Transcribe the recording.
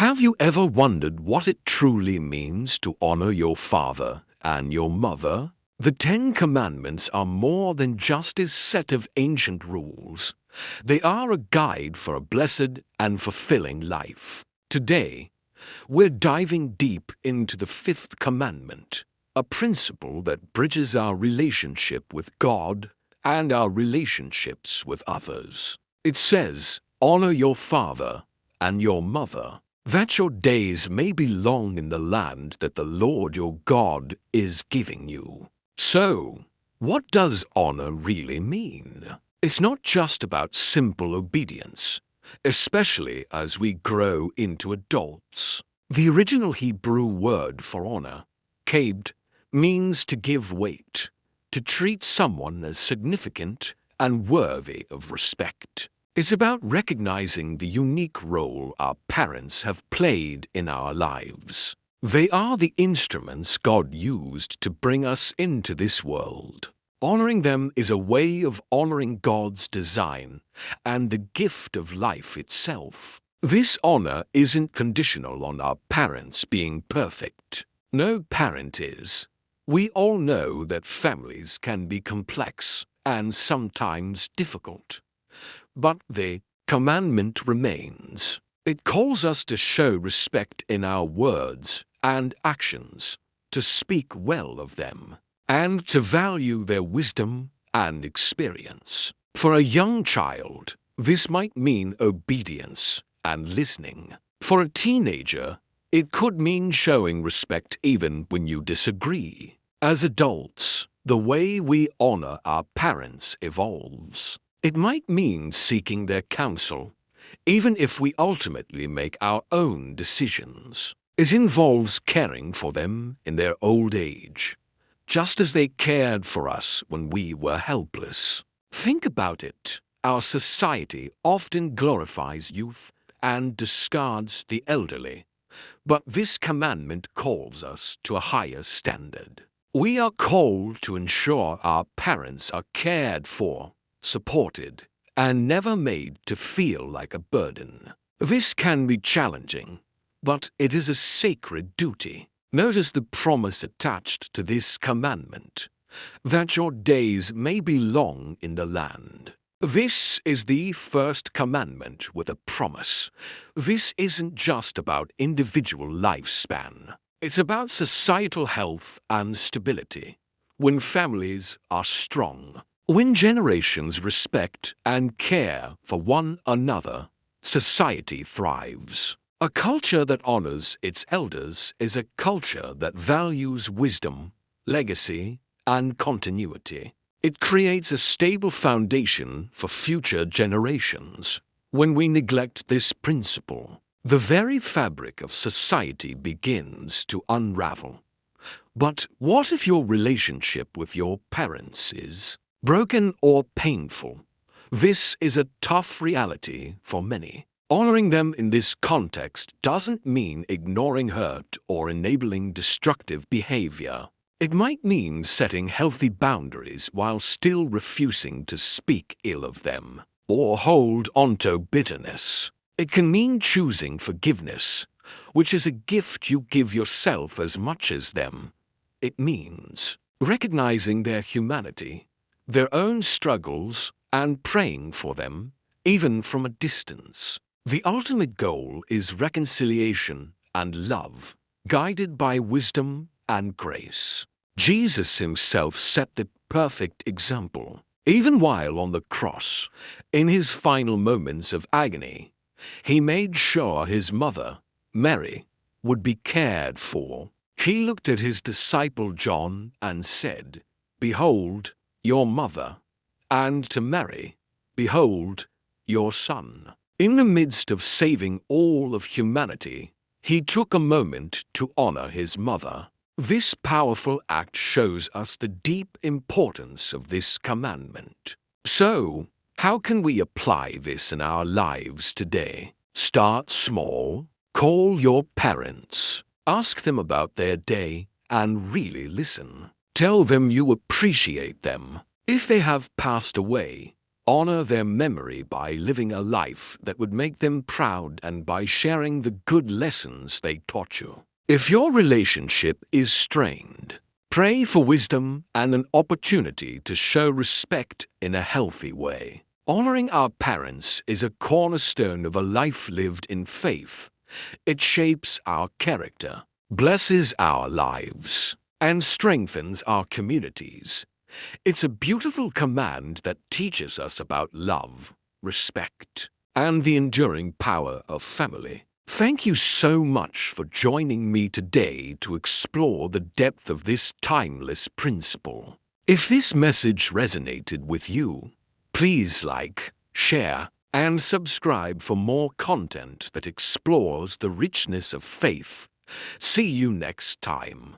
Have you ever wondered what it truly means to honor your father and your mother? The Ten Commandments are more than just a set of ancient rules. They are a guide for a blessed and fulfilling life. Today, we're diving deep into the Fifth Commandment, a principle that bridges our relationship with God and our relationships with others. It says, "Honor your father and your mother, that your days may be long in the land that the Lord your God is giving you." So, what does honor really mean? It's not just about simple obedience, especially as we grow into adults. The original Hebrew word for honor, kabed, means to give weight, to treat someone as significant and worthy of respect. It's about recognizing the unique role our parents have played in our lives. They are the instruments God used to bring us into this world. Honoring them is a way of honoring God's design and the gift of life itself. This honor isn't conditional on our parents being perfect. No parent is. We all know that families can be complex and sometimes difficult. But the commandment remains. It calls us to show respect in our words and actions, to speak well of them, and to value their wisdom and experience. For a young child, this might mean obedience and listening. For a teenager, it could mean showing respect even when you disagree. As adults, the way we honor our parents evolves. It might mean seeking their counsel, even if we ultimately make our own decisions. It involves caring for them in their old age, just as they cared for us when we were helpless. Think about it. Our society often glorifies youth and discards the elderly, but this commandment calls us to a higher standard. We are called to ensure our parents are cared for, supported, and never made to feel like a burden. This can be challenging, but it is a sacred duty. Notice the promise attached to this commandment, that your days may be long in the land. This is the first commandment with a promise. This isn't just about individual lifespan. It's about societal health and stability. When families are strong, when generations respect and care for one another, society thrives. A culture that honors its elders is a culture that values wisdom, legacy, and continuity. It creates a stable foundation for future generations. When we neglect this principle, the very fabric of society begins to unravel. But what if your relationship with your parents is broken or painful? This is a tough reality for many. Honoring them in this context doesn't mean ignoring hurt or enabling destructive behavior. It might mean setting healthy boundaries while still refusing to speak ill of them or hold onto bitterness. It can mean choosing forgiveness, which is a gift you give yourself as much as them. It means recognizing their humanity, their own struggles, and praying for them, even from a distance. The ultimate goal is reconciliation and love, guided by wisdom and grace. Jesus himself set the perfect example. Even while on the cross, in his final moments of agony, he made sure his mother, Mary, would be cared for. He looked at his disciple John and said, "Behold, your mother," and to Mary, "Behold, your son." In the midst of saving all of humanity, he took a moment to honor his mother. This powerful act shows us the deep importance of this commandment. So, how can we apply this in our lives today? Start small. Call your parents. Ask them about their day and really listen. Tell them you appreciate them. If they have passed away, Honor their memory by living a life that would make them proud and by sharing the good lessons they taught you. If your relationship is strained, pray for wisdom and an opportunity to show respect in a healthy way. Honoring our parents is a cornerstone of a life lived in faith. It shapes our character, blesses our lives, and strengthens our communities. It's a beautiful command that teaches us about love, respect, and the enduring power of family. Thank you so much for joining me today to explore the depth of this timeless principle. If this message resonated with you, please like, share, and subscribe for more content that explores the richness of faith. See you next time.